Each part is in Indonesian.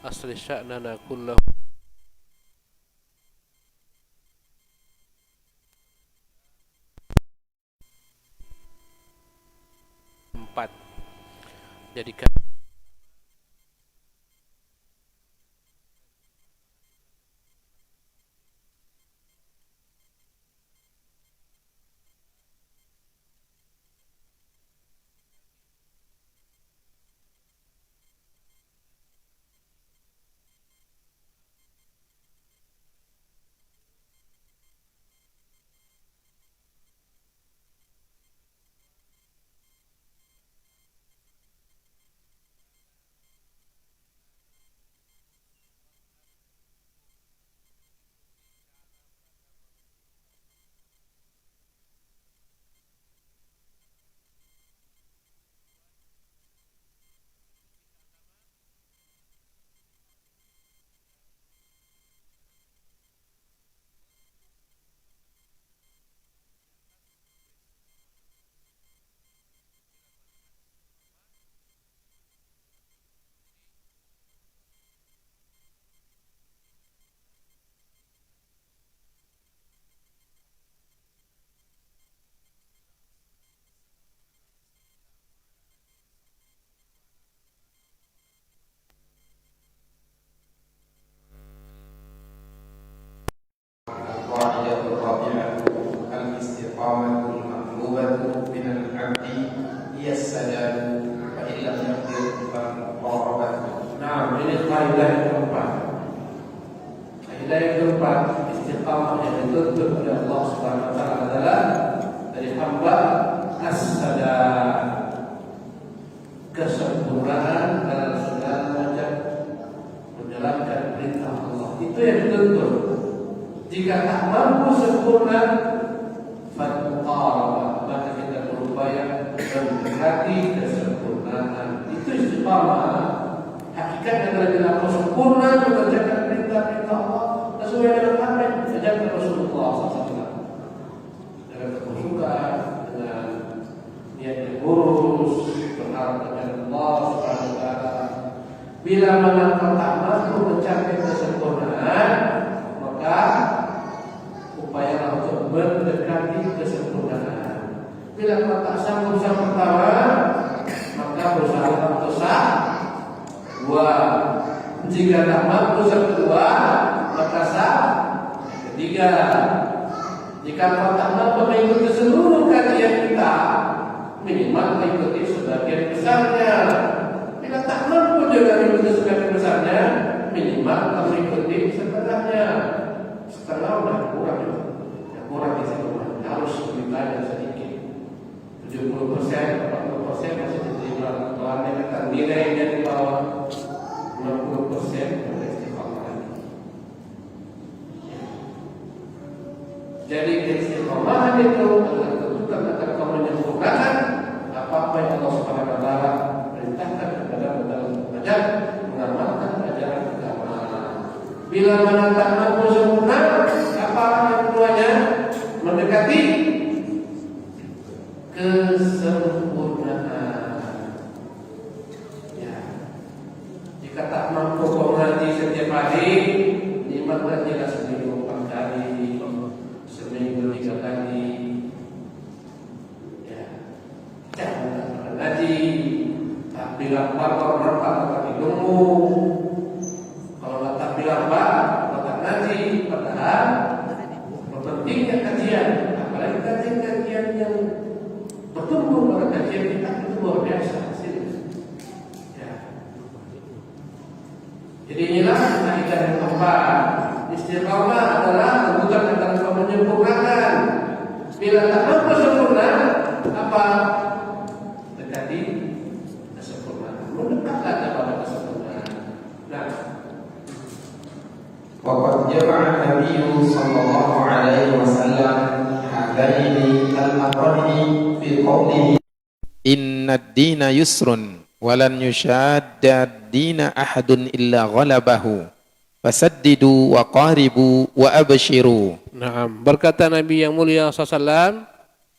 asli sya'nana kullahu. 4. Jadikan istiqamah yang dituntut oleh Allah Subhanahu wa taala adalah dari hamba as-sadar, kesempurnaan dalam segala macam menjalankan perintah Allah. Itu yang dituntut. Jika tak mampu sempurna, fatqaraba, maka kita berupaya mendekati kesempurnaan. Itu istiqamah. Hakikatnya adalah bila kau sempurna mengerjakan perintah-perintah Allah sesuai dengan apa yang diajarkan Rasulullah SAW, dengan kehusukan, dengan niat yang lurus, berharap kepada Allah Subhanahu wa taala. Bila mana kau tak mampu mencapai kesempurnaan, maka upayalah untuk mendekati kesempurnaan. Bila kau tak sanggup yang pertama, maka berusaha untuk dua. Jika tak mampu yang kedua, maka ketiga. Jika kau tak mampu mengikuti seluruh kajian kita, minimal mengikuti sebagian besarnya. Bila tak mampu juga mengikuti sebagian besarnya, minimal kau mengikuti setengahnya. Setengah udah kurang, ya kurang di situ. Harus lebih banyak sedikit. 70%, 40% masih diterima. Kalau anda kata nilainya di bawah 60% pada istiqamah lagi. Jadi keistiqamahan itu adalah kebutuhan agar kau menyempurnakan apa-apa yang Allah Subhanahu wa taala perintahkan kepada dalam belajar mengamalkan ajaran agama. Bila mana tak mampu sempurna, apa yang keduanya? Mendekati kesempurnaan. Ya. Jika tak mampu kau ngaji setiap hari, nikmat ngajilah seminggu 4 kali, seminggu 3 kali. Ya. Jangan ngaji. Tak bilang bakar nampak tak hidungmu. Kalau tak bilang bakar tak ngaji, padahal pentingnya kajian, apalagi kajian-kajian yang bertumbuh pada kajian kita itu luar biasa hasilnya. Ya. Jadi inilah kaidah yang keempat. Istiqamah adalah kebutuhan agar kau menyempurnakan. Bila tak mampu sempurna, apa? Dekati kesempurnaan. Mendekatlah kepada kesempurnaan. Nah, وقد جمع النبي صلى الله عليه وسلم هذين الأمرين في قوله إن الدين يسر ولن يشاد الدين أحد إلا غلبه فسددوا وقاربوا وأبشروا. nah, berkata Nabi yang mulia SAW,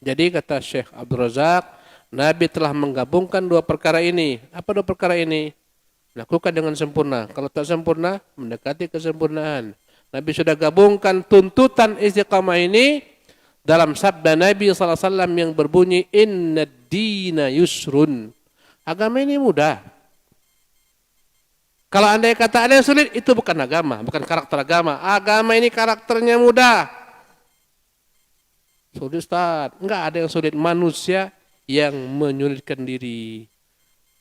jadi kata Syekh Abdul Razak, Nabi telah menggabungkan dua perkara ini. Apa dua perkara ini? Lakukan dengan sempurna. Kalau tak sempurna, mendekati kesempurnaan. Nabi sudah gabungkan tuntutan istiqamah ini dalam sabda Nabi SAW yang berbunyi, Inna dina yusrun. Agama ini mudah. Kalau andai kata ada yang sulit, itu bukan agama, bukan karakter agama. Agama ini karakternya mudah. Sulit Ustaz. Enggak ada yang sulit. Manusia yang menyulitkan diri.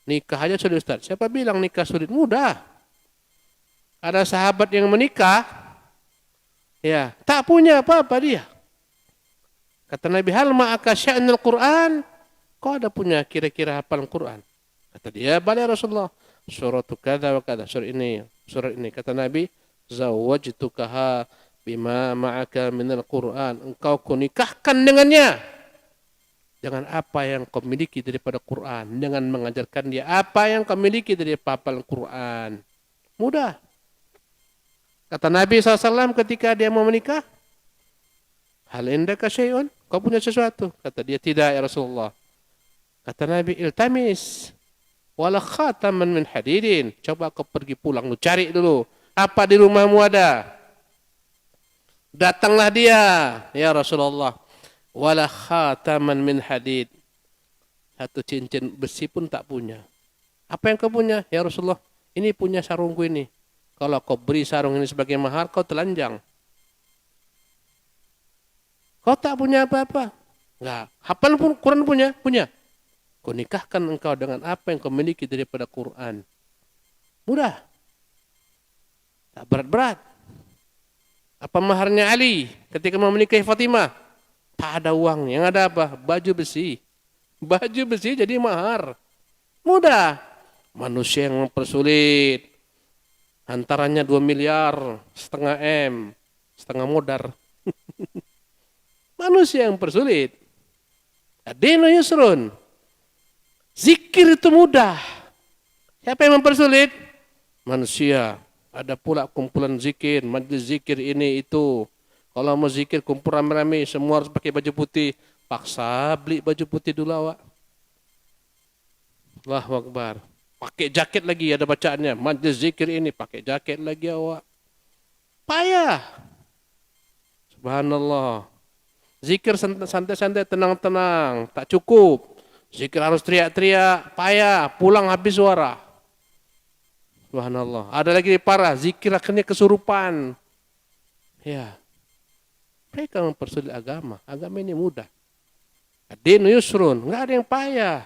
Nikah aja sulit Ustaz. Siapa bilang nikah sulit? Mudah. Ada sahabat yang menikah, ya, tak punya apa-apa dia. Kata Nabi, hal ma'aka sya'nil Qur'an? Kau ada punya kira-kira hafal Quran? Kata dia, bala Rasulullah. Surat kada wa kada. Surat ini. Kata Nabi, zawwajtukaha bima ma'aka minal Qur'an. Engkau kunikahkan dengannya. Dengan apa yang kau miliki daripada Quran. Dengan mengajarkan dia apa yang kau miliki dari hafal Quran. Mudah. Kata Nabi SAW ketika dia mau menikah, hal indaka syai'un? Kau punya sesuatu? Kata dia, tidak ya Rasulullah. Kata Nabi, iltamis wala khataman min hadidin. Coba kau pergi pulang, lu cari dulu. Apa di rumahmu ada? Datanglah dia, ya Rasulullah. Wala khataman min hadid. Satu cincin besi pun tak punya. Apa yang kau punya? Ya Rasulullah, ini punya sarungku ini. Kalau kau beri sarung ini sebagai mahar, kau telanjang. Kau tak punya apa-apa. Enggak. Hafal pun Quran punya? Punya. Kau nikahkan engkau dengan apa yang kau miliki daripada Quran. Mudah. Tak berat-berat. Apa maharnya Ali ketika mau menikahi Fatimah? Tak ada uang. Yang ada apa? Baju besi. Baju besi jadi mahar. Mudah. Manusia yang mempersulit. Antaranya 2 miliar, setengah M, setengah modar. Manusia yang persulit. Adinu yusrun. Zikir itu mudah. Siapa yang mempersulit? Manusia. Ada pula kumpulan zikir, majlis zikir ini itu. Kalau mau zikir kumpul rame-rame, semua harus pakai baju putih. Paksa beli baju putih dulu awak. Allahu Akbar. Pakai jaket lagi ada bacaannya. Majlis zikir ini pakai jaket lagi awak. Payah. Subhanallah. Zikir santai-santai, tenang-tenang. Tak cukup. Zikir harus teriak-teriak. Payah. Pulang habis suara. Subhanallah. Ada lagi parah. Zikir akhirnya kesurupan. Ya. Mereka mempersulit agama. Agama ini mudah. Adinu yusrun. Enggak ada yang payah.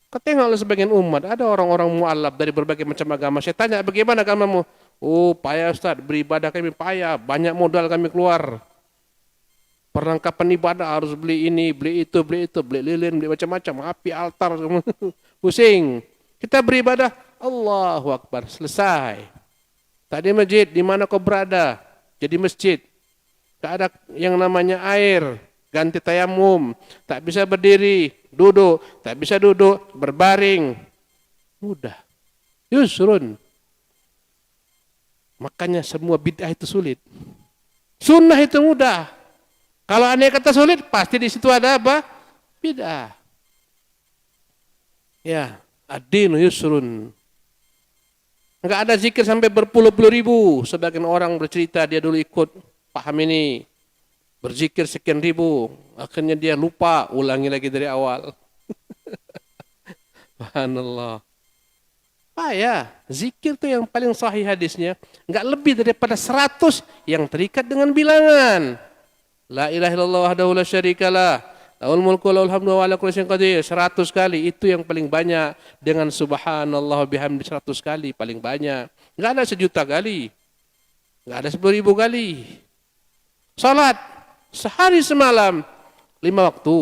Kau tengok sebagian umat, ada orang-orang mu'alaf dari berbagai macam agama. Saya tanya, bagaimana agamamu? Oh, payah Ustaz, beribadah kami payah, banyak modal kami keluar. Perlengkapan ibadah harus beli ini, beli itu, beli lilin, beli macam-macam, api, altar, pusing. Kita beribadah, Allahu Akbar, selesai. Tadi masjid, di mana kau berada? Jadi masjid. Tak ada yang namanya air, ganti tayamum, tak bisa berdiri, duduk, tak bisa duduk, berbaring. Mudah. Yusrun. Makanya semua bid'ah itu sulit. Sunnah itu mudah. Kalau aneh kata sulit, pasti di situ ada apa? Bid'ah. Ya, ad-dinu yusrun. Enggak ada zikir sampai berpuluh-puluh ribu. Sebagian orang bercerita dia dulu ikut paham ini. Berzikir sekian ribu. Akhirnya dia lupa, ulangi lagi dari awal. Subhanallah. Payah. Zikir itu yang paling sahih hadisnya. Enggak lebih daripada 100 yang terikat dengan bilangan. La ilaha illallah wahdahu la syarikalah. Lahul mulku lahul hamdu wa ala kulli syai'in qadir. 100 kali. Itu yang paling banyak. Dengan subhanallah bihamdi 100 kali. Paling banyak. Enggak ada 1.000.000 kali. Enggak ada 10.000 kali. Salat. Sehari semalam. 5 waktu.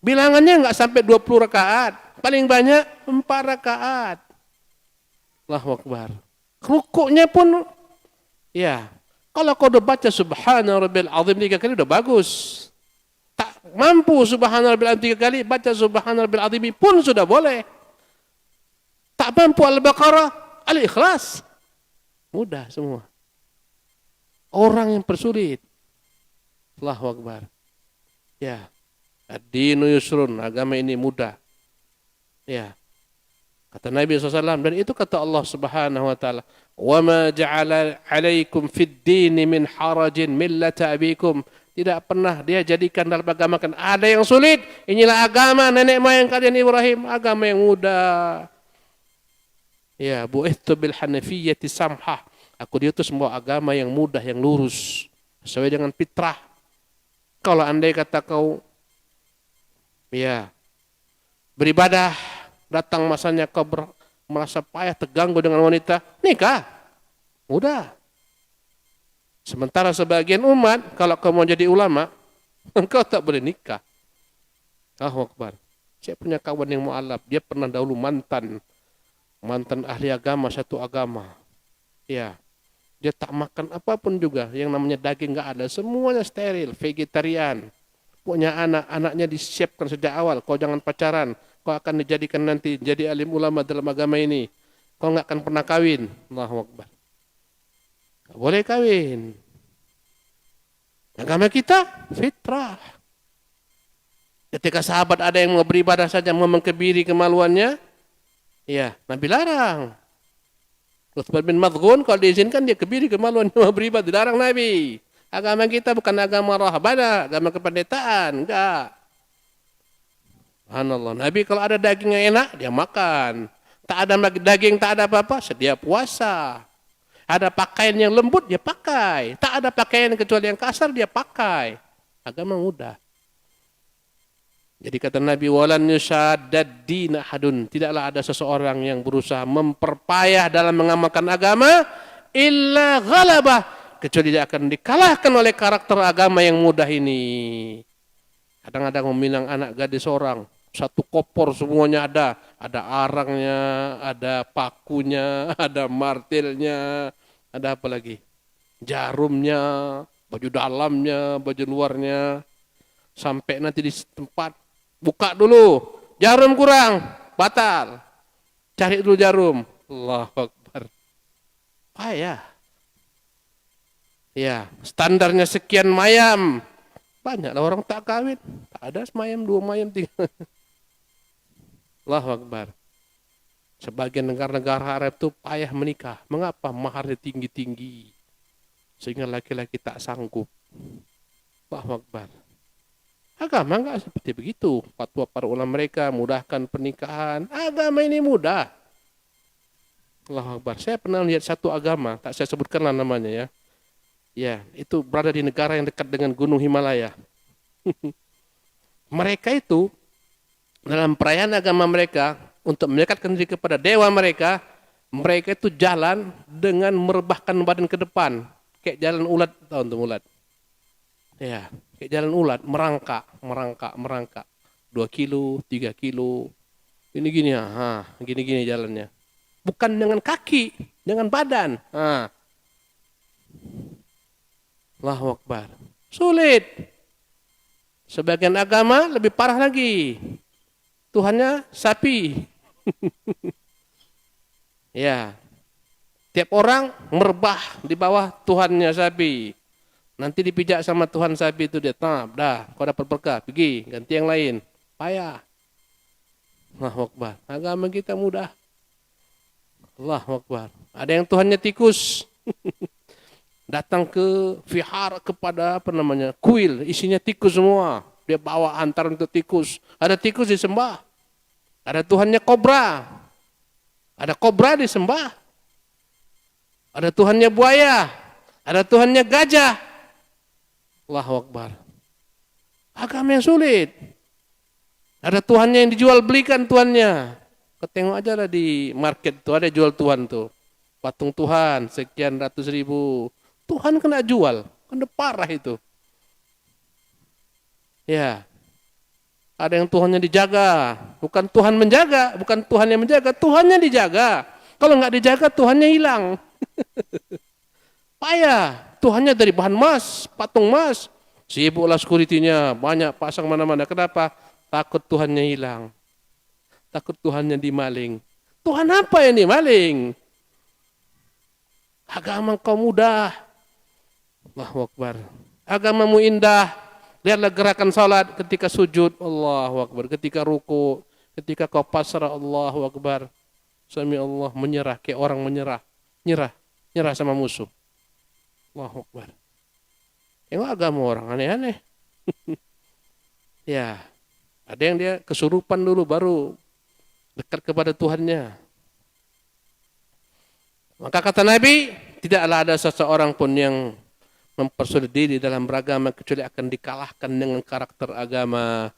Bilangannya enggak sampai 20 rakaat. Paling banyak 4 rakaat. Allahu Akbar. Rukuknya pun, ya, kalau kau udah baca subhana rabbil azim 3 kali udah bagus. Tak mampu subhana rabbil azim 3 kali, baca subhana rabbil azim pun sudah boleh. Tak mampu Al-Baqarah, Al-Ikhlas. Mudah semua. Orang yang persulit. Allahu Akbar. Ya. Ad-dinu yusrun, agama ini mudah. Ya. Kata Nabi SAW, dan itu kata Allah Subhanahu wa taala, "Wa ma ja'ala 'alaikum fid dini min harajin millata abikum." Tidak pernah dia jadikan dalam agama kan ada yang sulit. Inilah agama nenek moyang kalian Ibrahim, agama yang mudah. Ya, bu'ithtu bil hanafiyyati samhah. Aku diutus membawa agama yang mudah, yang lurus, sesuai dengan fitrah. Kalau andai kata kau ya beribadah, datang masanya kau merasa payah, terganggu dengan wanita, nikah. Mudah. Sementara sebagian umat, kalau kau mau jadi ulama, engkau tak boleh nikah. Allahu Akbar. Saya punya kawan yang mu'alaf, dia pernah dahulu mantan ahli agama, satu agama. Ya, dia tak makan apapun juga, yang namanya daging enggak ada, semuanya steril, vegetarian. Pokoknya anak-anaknya disiapkan sejak awal, kau jangan pacaran, kau akan dijadikan nanti jadi alim ulama dalam agama ini. Kau enggak akan pernah kawin. Allahu Akbar. Enggak boleh kawin. Agama kita fitrah. Ketika sahabat ada yang mau beribadah saja, mau mengkebiri kemaluannya, ya, Nabi larang. Utsman bin Maz'un kalau diizinkan dia kebiri kemaluannya mau beribadah, dilarang Nabi. Agama kita bukan agama rahbanah, agama kependetaan, enggak. Subhanallah. Nabi kalau ada daging yang enak, dia makan. Tak ada daging, tak ada apa-apa, sedia puasa. Ada pakaian yang lembut, dia pakai. Tak ada pakaian kecuali yang kasar, dia pakai. Agama mudah. Jadi kata Nabi, walan yusaddad din ahadun. Tidaklah ada seseorang yang berusaha memperpayah dalam mengamalkan agama illa ghalabah, kecuali dia akan dikalahkan oleh karakter agama yang mudah ini. Kadang-kadang meminang anak gadis orang, satu kopor semuanya ada arangnya, ada pakunya, ada martilnya, ada apa lagi? Jarumnya, baju dalamnya, baju luarnya. Sampai nanti di tempat buka dulu, jarum kurang, batal. Cari dulu jarum. Allahu Akbar. Payah. Ya, standarnya sekian mayam. Banyaklah orang tak kawin. Tak ada semayam, 2 mayam, 3. Allahu Akbar. Sebagian negara-negara Arab itu payah menikah. Mengapa? Maharnya tinggi-tinggi. Sehingga laki-laki tak sanggup. Allahu Akbar. Agama enggak seperti begitu. Fatwa para ulama mereka mudahkan pernikahan. Agama ini mudah. Allahu Akbar. Saya pernah lihat satu agama, tak saya sebutkanlah namanya ya. Ya, itu berada di negara yang dekat dengan Gunung Himalaya. Mereka itu dalam perayaan agama mereka untuk mendekatkan diri kepada dewa mereka itu jalan dengan merebahkan badan ke depan, kayak jalan ulat, tahu untuk ulat. Ya, kayak jalan ulat, merangkak. 2 kilo, 3 kilo. Gini-gini ya, gini-gini jalannya. Bukan dengan kaki, dengan badan. Allahu Akbar. Sulit. Sebagian agama lebih parah lagi. Tuhannya sapi. Ya. Tiap orang merebah di bawah Tuhannya sapi. Nanti dipijak sama Tuhan sapi itu dia, dah, kau dapat berkah, pergi, ganti yang lain. Payah. Allahu Akbar. Agama kita mudah. Allahu Akbar. Ada yang Tuhannya tikus. Datang ke vihara kepada kuil, isinya tikus semua. Dia bawa hantaran untuk tikus. Ada tikus disembah. Ada Tuhannya kobra. Ada kobra disembah. Ada Tuhannya buaya. Ada Tuhannya gajah. Allahu Akbar. Agama yang sulit. Ada Tuhannya yang dijual belikan Tuhannya. Ketengok aja lah di market tuh ada jual Tuhan tuh. Patung Tuhan sekian ratus ribu. Tuhan kena jual. Kan parah itu. Ya. Ada yang Tuhannya dijaga. Bukan Tuhan menjaga. Bukan Tuhan yang menjaga. Tuhannya dijaga. Kalau nggak dijaga Tuhannya hilang. Payah. Tuhannya dari bahan emas. Patung emas. Sibuklah security-nya. Banyak pasang mana-mana. Kenapa? Takut Tuhannya hilang. Takut Tuhannya dimaling. Tuhan apa yang dimaling? Agama kau mudah. Allahu Akbar. Agamamu indah. Lihatlah gerakan salat ketika sujud. Allahu Akbar. Ketika ruku. Ketika kau pasrah. Allahu Akbar. Sami Allah, menyerah kayak orang nyerah sama musuh. Allahu Akbar. Yang agama orang aneh-aneh. Ya, ada yang dia kesurupan dulu baru dekat kepada Tuhannya. Maka kata Nabi, tidaklah ada seseorang pun yang mempersulit diri dalam beragama kecuali akan dikalahkan dengan karakter agama.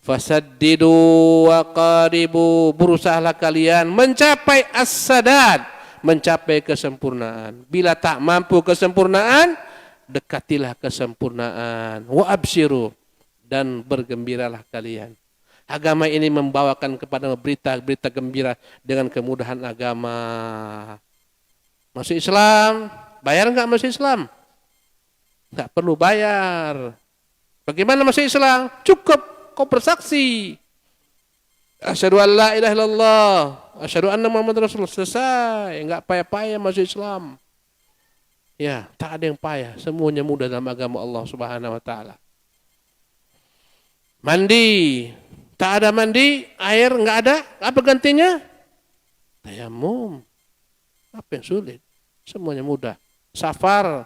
Fasaddidu wa qaribu, berusahalah kalian mencapai as-sadad, mencapai kesempurnaan. Bila tak mampu kesempurnaan, dekatilah kesempurnaan. Wa absyiru, dan bergembiralah kalian. Agama ini membawakan kepada berita-berita gembira dengan kemudahan agama. Masuk Islam, bayar enggak masuk Islam? Enggak perlu bayar. Bagaimana masuk Islam? Cukup kau bersaksi. Asyhadu an la ilaha illallah, asyhadu anna Muhammadar Rasulullah, selesai. Enggak payah-payah masuk Islam. Ya, tak ada yang payah, semuanya mudah dalam agama Allah Subhanahu wa taala. Mandi, tak ada mandi, air enggak ada, apa gantinya? Tayamum. Apa yang sulit? Semuanya mudah. Safar,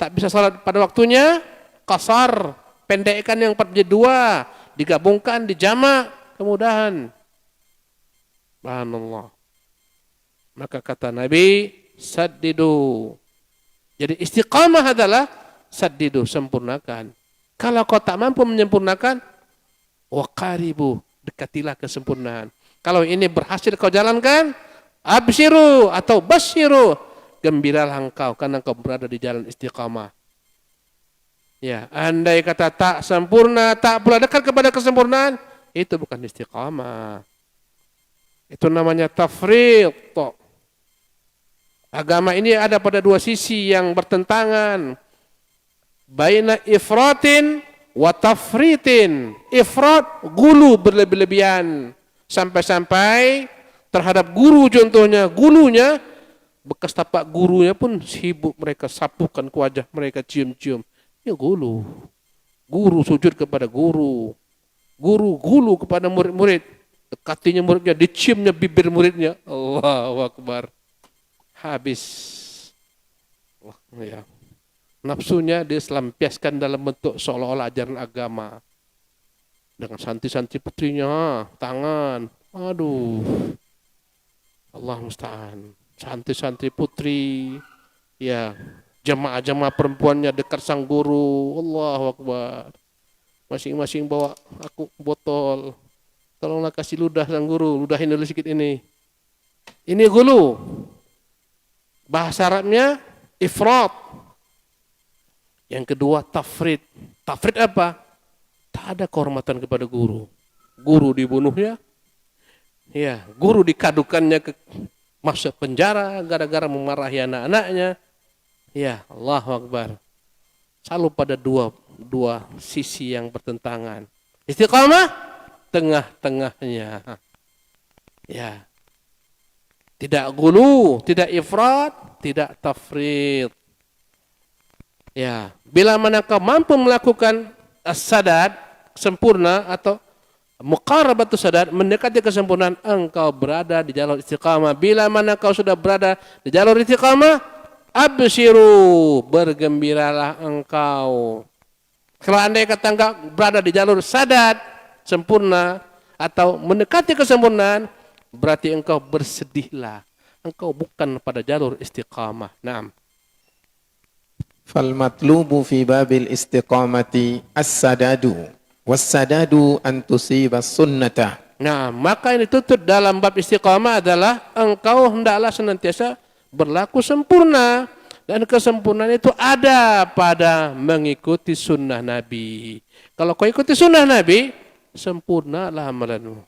tak bisa salat pada waktunya, qasar, pendekkan yang 4 menjadi 2, digabungkan, dijamak, kemudahan. Subhanallah. Maka kata Nabi, saddidu. Jadi istiqamah adalah saddidu, sempurnakan. Kalau kau tak mampu menyempurnakan, waqaribu, dekatilah kesempurnaan. Kalau ini berhasil kau jalankan, absyiru atau basyiru, gembiralah engkau karena engkau berada di jalan istiqamah. Ya, andai kata tak sempurna, tak pula dekat kepada kesempurnaan, itu bukan istiqamah. Itu namanya tafriq. Agama ini ada pada dua sisi yang bertentangan. Baina ifratin wa tafritin. Ifrat, gulu berlebih-lebihan. Sampai-sampai terhadap guru contohnya, gulunya, bekas tapak gurunya pun sibuk mereka sapukan ke wajah mereka, cium-cium. Ya gulu. Guru sujud kepada guru. Guru gulu kepada murid-murid. Dekatinya muridnya, diciumnya bibir muridnya. Allahu Akbar. Habis. Ya. Nafsunya dia selampiaskan dalam bentuk seolah-olah ajaran agama. Dengan santri-santri putrinya, tangan. Aduh. Allah musta'an. Santri-santri putri, ya, jemaah-jemaah perempuannya dekat sang guru. Allahu Akbar. Masing-masing bawa aku botol. Tolonglah kasih ludah sang guru, ludahin dulu sedikit ini. Ini gulu. Bahasa Arabnya ifrat. Yang kedua tafrid. Tafrid apa? Tak ada kehormatan kepada guru. Guru dibunuhnya. Ya, guru dikadukannya ke masuk penjara gara-gara memarahi anak-anaknya. Ya, Allahu Akbar. Selalu pada dua sisi yang bertentangan. Istiqamah tengah-tengahnya. Ya. Tidak gulu, tidak ifrat, tidak tafrid. Ya, bila mana kau mampu melakukan as-sadad sempurna atau muqarabatu sadad, mendekati kesempurnaan, engkau berada di jalur istiqamah. Bila mana kau sudah berada di jalur istiqamah, absyiru, bergembiralah engkau. Kalau andai kata engkau berada di jalur sadad, sempurna, atau mendekati kesempurnaan, berarti engkau bersedihlah. Engkau bukan pada jalur istiqamah. Naam. Fal matlubu fi babil istiqamati as-sadadu. Was-sadadu an tusibas sunnata. Nah, maka yang dituntut dalam bab istiqamah adalah engkau hendaklah senantiasa berlaku sempurna. Dan kesempurnaan itu ada pada mengikuti sunnah Nabi. Kalau kau ikuti sunnah Nabi, sempurnalah amalanmu.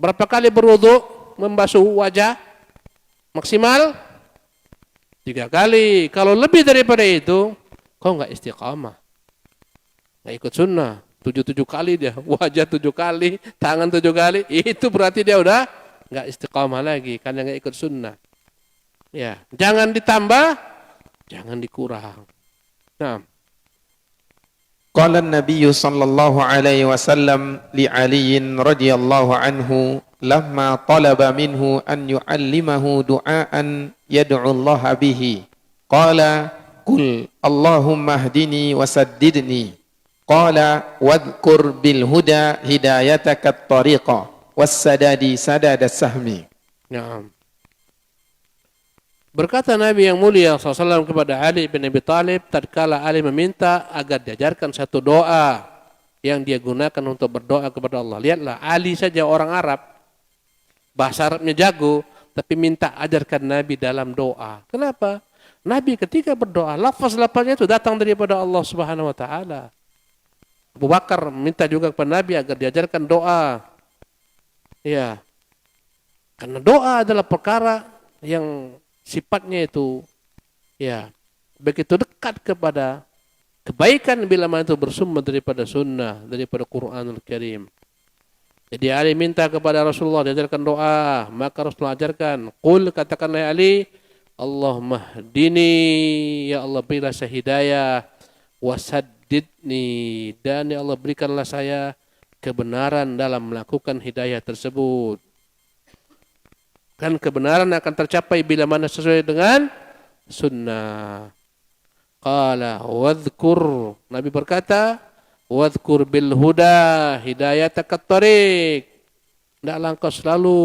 Berapa kali berwudu, membasuh wajah? Maksimal 3 kali. Kalau lebih daripada itu, kau enggak istiqamah. Enggak ikut sunnah. 7 kali dia, wajah 7 kali, tangan 7 kali, itu berarti dia udah enggak istiqamah lagi, karena enggak ikut sunnah. Ya, jangan ditambah, jangan dikurang. Nah. Qala an-nabiy sallallahu alaihi wasallam li Ali radhiyallahu anhu لما طلب منه أن يعلمه دعاء يدعو الله به قال قل اللهم اهدني وسددني قال واذكر بالهدى هدايتك الطريق والسداد سداد السهم. Naam. Berkata Nabi yang mulia SAW kepada Ali bin Abi Thalib tatkala Ali meminta agar diajarkan satu doa yang dia gunakan untuk berdoa kepada Allah. Lihatlah, Ali saja orang Arab, bahasa Arabnya jago, tapi minta ajarkan Nabi dalam doa. Kenapa? Nabi ketika berdoa, lafaz-lafaznya itu datang daripada Allah Subhanahu wa taala. Abu Bakar minta juga kepada Nabi agar diajarkan doa. Ya. Karena doa adalah perkara yang sifatnya itu ya begitu dekat kepada kebaikan bila mana itu bersumber daripada sunnah, daripada Quranul Karim. Jadi Ali minta kepada Rasulullah diajarkan doa, maka Rasulullah ajarkan, qul, katakanlah Ali, Allahumma hdini, ya Allah berilah saya hidayah, wasaddidni, dan ya Allah berikanlah saya kebenaran dalam melakukan hidayah tersebut. Kan kebenaran akan tercapai bila mana sesuai dengan sunnah. Qala wadhkur, Nabi berkata, wadhkur bil huda hidayataka tariq. Hendaklah engkau selalu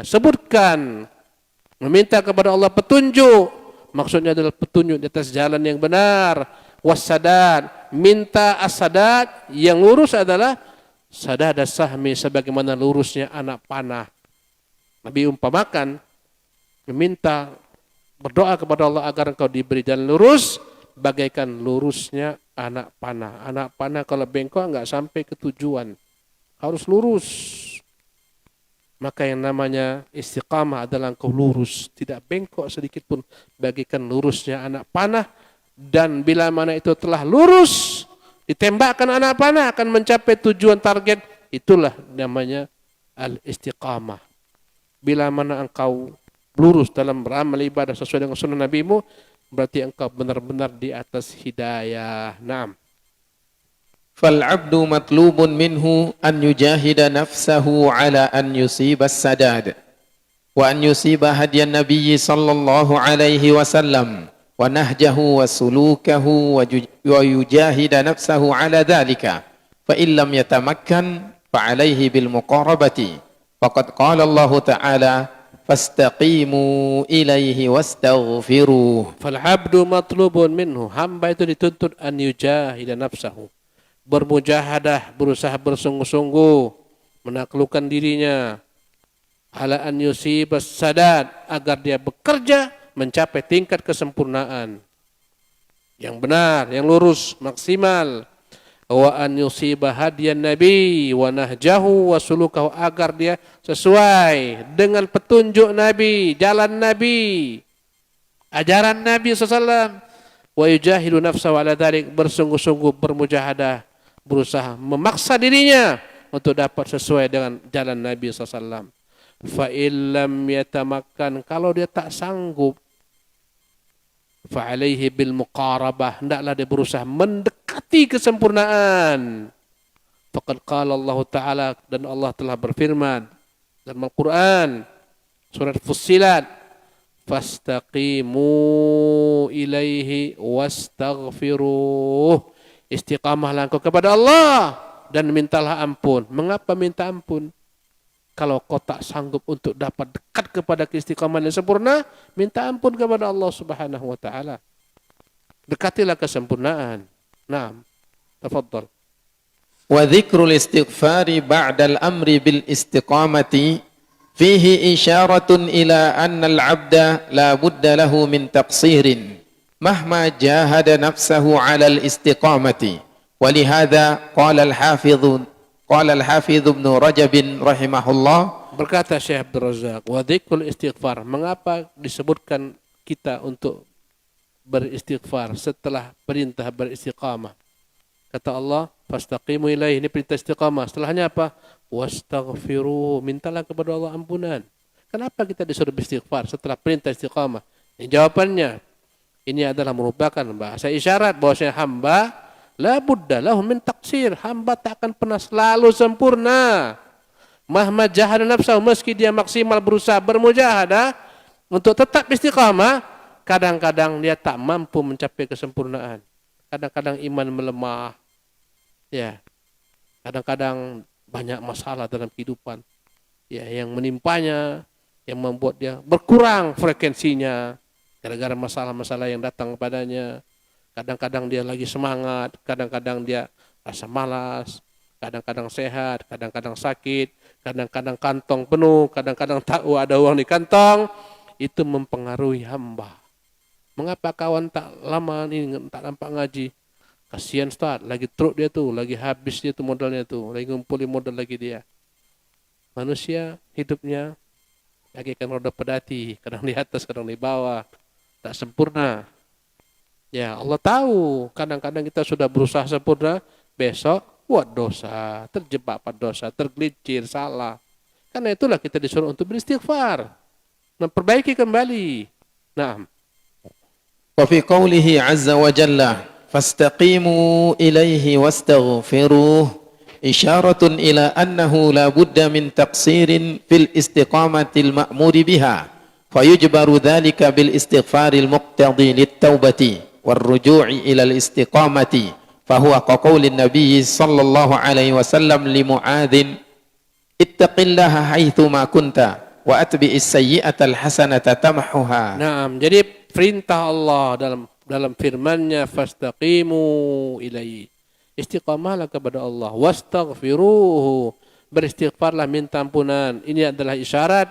sebutkan, meminta kepada Allah petunjuk. Maksudnya adalah petunjuk di atas jalan yang benar. Wassadad, minta as-sadad, yang lurus adalah sadad as-sahmi, sebagaimana lurusnya anak panah. Nabi umpamakan, meminta, berdoa kepada Allah agar engkau diberi jalan lurus, bagaikan lurusnya anak panah. Anak panah kalau bengkok enggak sampai ke tujuan, harus lurus. Maka yang namanya istiqamah adalah engkau lurus, tidak bengkok sedikit pun, bagaikan lurusnya anak panah. Dan bila mana itu telah lurus, ditembakkan anak panah akan mencapai tujuan target, itulah namanya al-istiqamah. Bila mana engkau lurus dalam beramal ibadah sesuai dengan sunnah Nabi-Mu, berarti engkau benar-benar di atas hidayah. Naam. فالعبد مطلوب منه أن يجاهد نفسه على أن يصيب السداد وأن يصيب هدي النبي صلى الله عليه وسلم ونهجه وسلوكه ويجاهد نفسه على ذلك فإن لم يتمكن فعليه بالمقاربة فقد قال الله تعالى فاستقيموا إليه واستغفروه. فالعبد مطلوب منه, hamba itu dituntut an yujahida nafsahu, bermujahadah, berusaha bersungguh-sungguh menaklukkan dirinya, ala an yusibas sadad, agar dia bekerja mencapai tingkat kesempurnaan yang benar, yang lurus, maksimal. Wa an yusiba hadiyan nabi wa nahjahu wa sulukahu, agar dia sesuai dengan petunjuk Nabi, jalan Nabi, ajaran Nabi SAW. Wa yujahidu nafsahu ala dzalik, bersungguh-sungguh bermujahadah, berusaha memaksa dirinya untuk dapat sesuai dengan jalan Nabi SAW. Fa illam yatamakkan, kalau dia tak sanggup, fa alaihi bil muqarabah, hendaklah dia berusaha mendekati kesempurnaan. Faqad qala Allah Ta'ala, dan Allah telah berfirman dalam Al-Quran surat Fussilat, fastaqimu ilaihi wastaghfiruh, istiqamahlah engkau kepada Allah dan mintalah ampun. Mengapa minta ampun? Kalau kau tak sanggup untuk dapat dekat kepada keistiqamahan yang sempurna, minta ampun kepada Allah Subhanahu wa taala. Dekatilah kesempurnaan. Naam. Tafadhal. Wa dzikrul istighfari ba'dal amri bil istiqamati fihi isyaratun ila anna al-'abda la budda lahu min taqsirin mahma jahada nafsahu 'ala al-istiqamati. Wa lihadza qala al-Hafidz Ibnu Rajab rahimahullah, berkata Syekh Abdul Razak, wa dzikrul istighfar, mengapa disebutkan kita untuk beristighfar setelah perintah beristiqamah? Kata Allah, fastaqimu ilaihi, ini perintah istiqamah. Setelahnya apa? Wastaghfiru, mintalah kepada Allah ampunan. Kenapa kita disuruh beristighfar setelah perintah istiqamah? Ini jawabannya, ini adalah merupakan bahasa isyarat bahwasanya hamba la budda lahu min taqsir, hamba tak akan pernah selalu sempurna. Mahma jahada nafsahu, meski dia maksimal berusaha bermujahadah untuk tetap istiqamah, kadang-kadang dia tak mampu mencapai kesempurnaan. Kadang-kadang iman melemah. Ya. Kadang-kadang banyak masalah dalam kehidupan. Ya, yang menimpanya, yang membuat dia berkurang frekuensinya gara-gara masalah-masalah yang datang kepadanya. Kadang-kadang dia lagi semangat, kadang-kadang dia rasa malas, kadang-kadang sehat, kadang-kadang sakit, kadang-kadang kantong penuh, kadang-kadang tahu ada uang di kantong. Itu mempengaruhi hamba. Mengapa kawan tak lama ini tak nampak ngaji? Kasihan Ustaz, lagi truk dia tuh, lagi habis dia tuh modalnya tuh, lagi ngumpulin modal lagi dia. Manusia hidupnya lagi kan roda pedati, kadang di atas, kadang di bawah, tak sempurna. Ya Allah tahu, kadang-kadang kita sudah berusaha sempurna, besok buat dosa, terjebak pada dosa, tergelincir, salah. Karena itulah kita disuruh untuk beristighfar, memperbaiki kembali. Nah. وفي قوله عز وجل فاستقيموا إليه واستغفروه إشارة إلى أنه لا بد من تقصير في الاستقامة المأمور بها فيجبر ذلك بالاستغفار المقتضي للتوبة والرجوع إلى الاستقامة فهو كقول النبي صلى الله عليه وسلم لمعاذ اتق الله حيثما كنت وأتبع السيئة الحسنة تمحها. Nah, jadi perintah Allah dalam firman-Nya fastaqimu ilaihi. Istiqamahlah kepada Allah, wastaghfiruhu. Beristighfarlah, minta ampunan. Ini adalah isyarat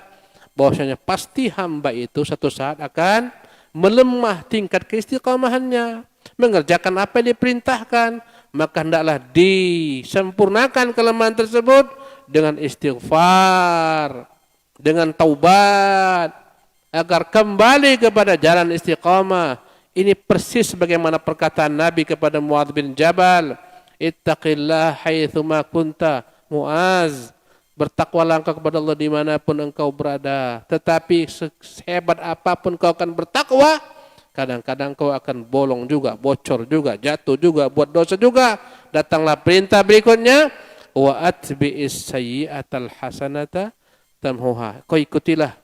bahwasanya pasti hamba itu satu saat akan melemah tingkat keistiqamahannya, mengerjakan apa yang diperintahkan, maka hendaklah disempurnakan kelemahan tersebut dengan istighfar, dengan taubat, agar kembali kepada jalan istiqamah. Ini persis sebagaimana perkataan Nabi kepada Muadz bin Jabal, ittaqillah haitsuma kunta. Muaz, bertakwalah engkau kepada Allah dimanapun engkau berada. Tetapi sehebat apapun kau akan bertakwa, kadang-kadang kau akan bolong juga, bocor juga, jatuh juga, buat dosa juga. Datanglah perintah berikutnya, wa atbi'is sayyi'atal hasanata tamhuha. Kau ikutilah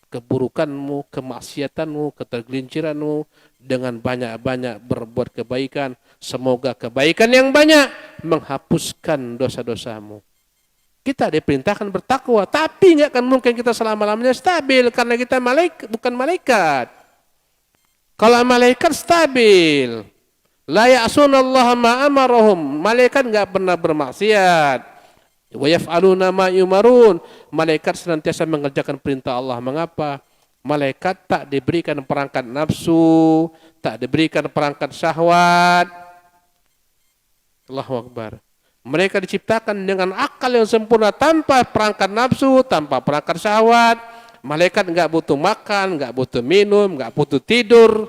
keburukanmu, kemaksiatanmu, ketergelinciranmu dengan banyak-banyak berbuat kebaikan. Semoga kebaikan yang banyak menghapuskan dosa-dosamu. Kita diperintahkan bertakwa, tapi nggak akan mungkin kita selama-lamanya stabil karena kita bukan malaikat. Kalau malaikat stabil, la ya'sunallaha ma amarahum. Malaikat nggak pernah bermaksiat. Wa yaf'aluna ma yumarun. Malaikat senantiasa mengerjakan perintah Allah. Mengapa? Malaikat tak diberikan perangkat nafsu, tak diberikan perangkat syahwat. Allahu Akbar. Mereka diciptakan dengan akal yang sempurna, tanpa perangkat nafsu, tanpa perangkat syahwat. Malaikat enggak butuh makan, enggak butuh minum, enggak butuh tidur.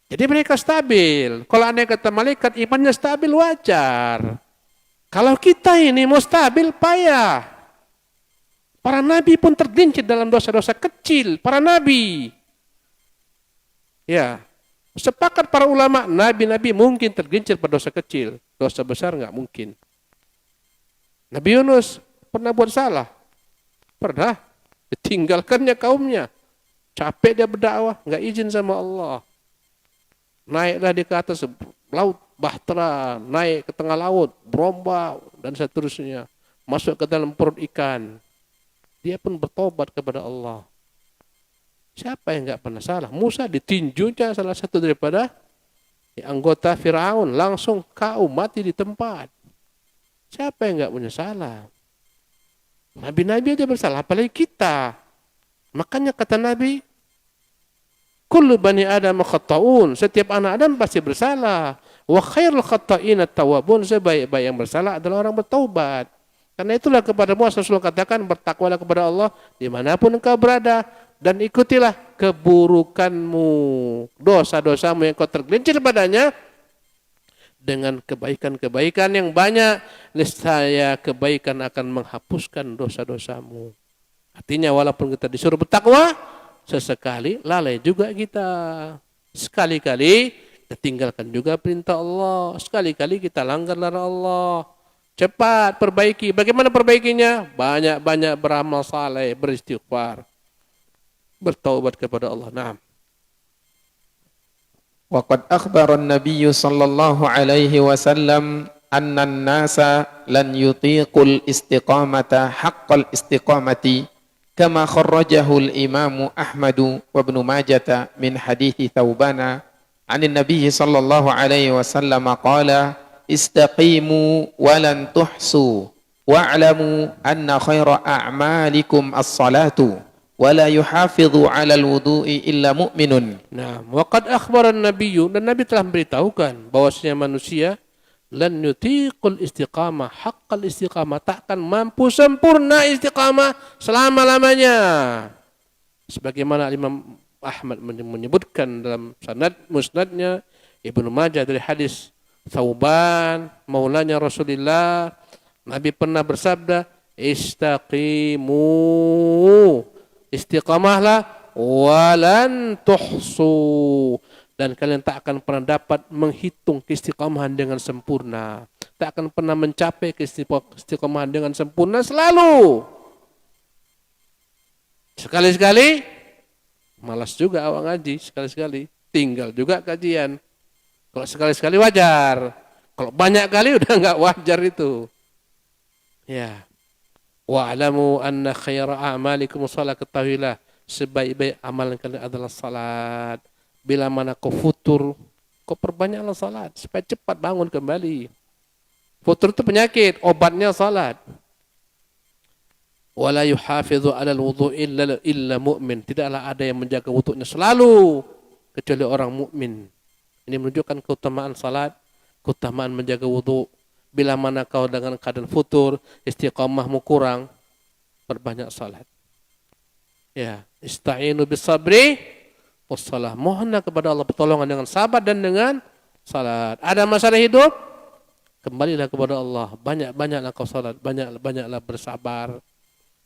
Jadi mereka stabil. Kalau anda kata malaikat imannya stabil, wajar. Kalau kita ini mau stabil, payah. Para nabi pun tergelincir dalam dosa-dosa kecil. Para nabi. Ya. Sepakat para ulama, nabi-nabi mungkin tergelincir pada dosa kecil. Dosa besar enggak mungkin. Nabi Yunus pernah buat salah? Pernah. Ditinggalkannya kaumnya. Capek dia berdakwah, enggak izin sama Allah. Naiklah di ke atas laut bahtera, naik ke tengah laut, berombak dan seterusnya. Masuk ke dalam perut ikan. Dia pun bertobat kepada Allah. Siapa yang enggak pernah salah? Musa ditinjunya salah satu daripada anggota Firaun, langsung kaum mati di tempat. Siapa yang enggak punya salah? Nabi-nabi aja bersalah, apalagi kita. Makanya kata Nabi, kullu bani Adam khata'un. Setiap anak Adam pasti bersalah. Wa khairul khata'in at-tawwabun. Sebaik-baik yang bersalah adalah orang bertaubat. Karena itulah kepada Muhammad Rasulullah katakan, bertakwalah kepada Allah dimanapun engkau berada. Dan ikutilah keburukanmu, dosa-dosamu yang kau tergelincir padanya, dengan kebaikan-kebaikan yang banyak. Niscaya kebaikan akan menghapuskan dosa-dosamu. Artinya walaupun kita disuruh bertakwa, sesekali lalai juga kita. Sekali-kali kita tinggalkan juga perintah Allah. Sekali-kali kita langgar larang Allah. Cepat perbaiki. Bagaimana perbaikinya? Banyak-banyak beramal saleh, beristighfar, bertaubat kepada Allah. Naam. وقد أخبر النبي صلى الله عليه وسلم أن الناس لن يطيقوا الاستقامة حق الاستقامة كما خرجه الإمام أحمد وابن ماجة من حديث ثوبان عن النبي صلى الله عليه وسلم قال استقيموا ولن تحصوا واعلموا أن خير أعمالكم الصلاة ولا يحافظ على الوضوء إلا مؤمن. Nah, waqad akhbara an-nabiyyu, dan Nabi telah memberitahukan bahwasanya manusia lan yutiqul istiqamah, haqqal istiqamah, takkan mampu sempurna istiqamah selama-lamanya. Sebagaimana Imam Ahmad menyebutkan dalam musnadnya, Ibnu Majah dari hadis Thauban maulanya Rasulullah, Nabi pernah bersabda, istaqimu, istiqamahlah, walan tuhsu, dan kalian tak akan pernah dapat menghitung keistiqamahan dengan sempurna, tak akan pernah mencapai keistiqamahan dengan sempurna selalu. Sekali-sekali malas juga awak ngaji, sekali-sekali tinggal juga kajian. Kalau sekali-sekali wajar, kalau banyak kali udah enggak wajar itu. Ya. Wa'lamu anna khaira a'malikum shalah, ketahuilah sebaik-baik amalan kalian adalah salat. Bila mana kau futur, kau perbanyaklah salat supaya cepat bangun kembali. Futur itu penyakit, obatnya salat. Wala yuhafidhu 'ala al-wudu' illa mu'min. Tidaklah ada yang menjaga wudunya selalu kecuali orang mukmin. Ini menunjukkan keutamaan salat, keutamaan menjaga wudu. Bila mana kau dengan keadaan futur, istiqamahmu kurang, perbanyak salat. Ya, ista'inu bis-sabri wassalah. Mohonlah kepada Allah pertolongan dengan sabar dan dengan salat. Ada masalah hidup, kembalilah kepada Allah. Banyak-banyaklah kau salat, banyaklah bersabar.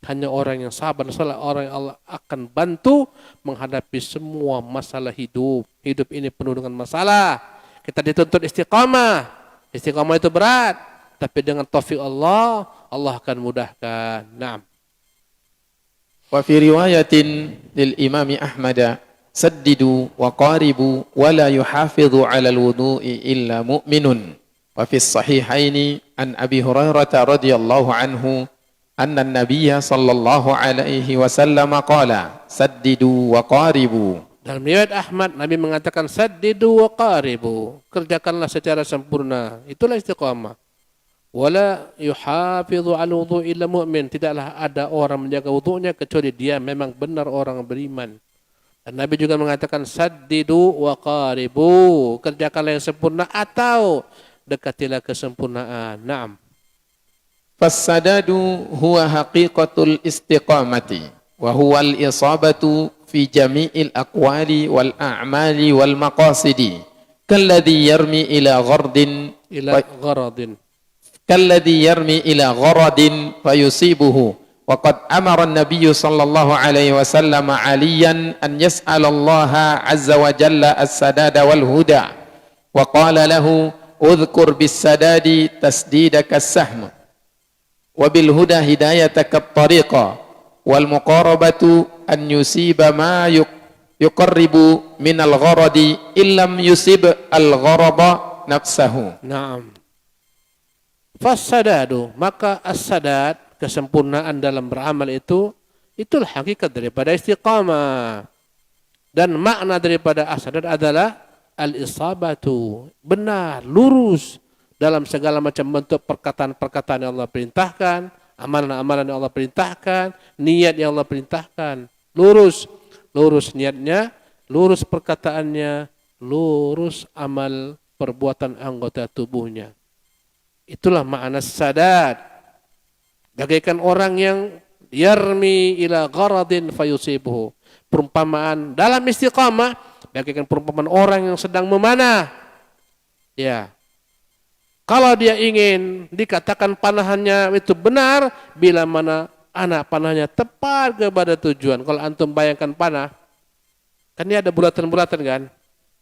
Hanya orang yang sabar dan salat, orang yang Allah akan bantu menghadapi semua masalah hidup. Hidup ini penuh dengan masalah. Kita dituntut istiqamah. Istiqamah itu berat, tapi dengan taufik Allah, Allah akan mudahkan. Naam. Wa fi riwayatin lil Imam Ahmad saddidu wa qaribu wa la yuhafidhu 'ala al-wudu'i illa mu'minun. Wa fi as-sahihaini an Abi Hurairah radhiyallahu anhu anna an-nabiy sallallahu alaihi wasallam qala saddidu wa qaribu. Dalam riwayat Ahmad, Nabi mengatakan saddidu wa qaribu, kerjakanlah secara sempurna, itulah istiqamah. Wala yuhafidhu 'ala wudu'i illa mu'min, tidaklah ada orang menjaga wudunya kecuali dia memang benar orang beriman. Dan Nabi juga mengatakan saddidu wa qaribu, kerjakanlah yang sempurna atau dekatilah kesempurnaan. Naam. Fassadadu huwa haqiqatul istiqamati wa huwa al-isabatu fi jami'il aqwali wal a'mali wal maqasidi kalladhi yarmi ila ghardin fayusibuhu wa qad amara an-nabiy sallallahu alaihi wasallam 'aliyan an yas'ala Allah 'azza wa jalla as-sadada wal huda wa qala lahu udhkur bis-sadadi tasdidaka as-sahm wa bil huda hidayataka at-tariqa wal muqarabatu an yusiba ma yuqarribu min al-gharadi illam yusib al-gharaba nafsahu. Naam. Fasadadu, maka as-sadad, kesempurnaan dalam beramal itulah hakikat daripada istiqamah. Dan makna daripada as-sadad adalah al-isabatu, benar, lurus dalam segala macam bentuk perkataan-perkataan yang Allah perintahkan, amalan-amalan yang Allah perintahkan, niat yang Allah perintahkan. Lurus niatnya, lurus perkataannya, lurus amal perbuatan anggota tubuhnya. Itulah makna sadad. Bagaikan orang yang yarmi ila gharadin fayusibuhu. Perumpamaan dalam istiqamah bagaikan perumpamaan orang yang sedang memanah. Ya. Kalau dia ingin dikatakan panahannya itu benar, bila mana anak panahnya tepat kepada tujuan. Kalau antum bayangkan panah, kan ini ada bulatan-bulatan kan?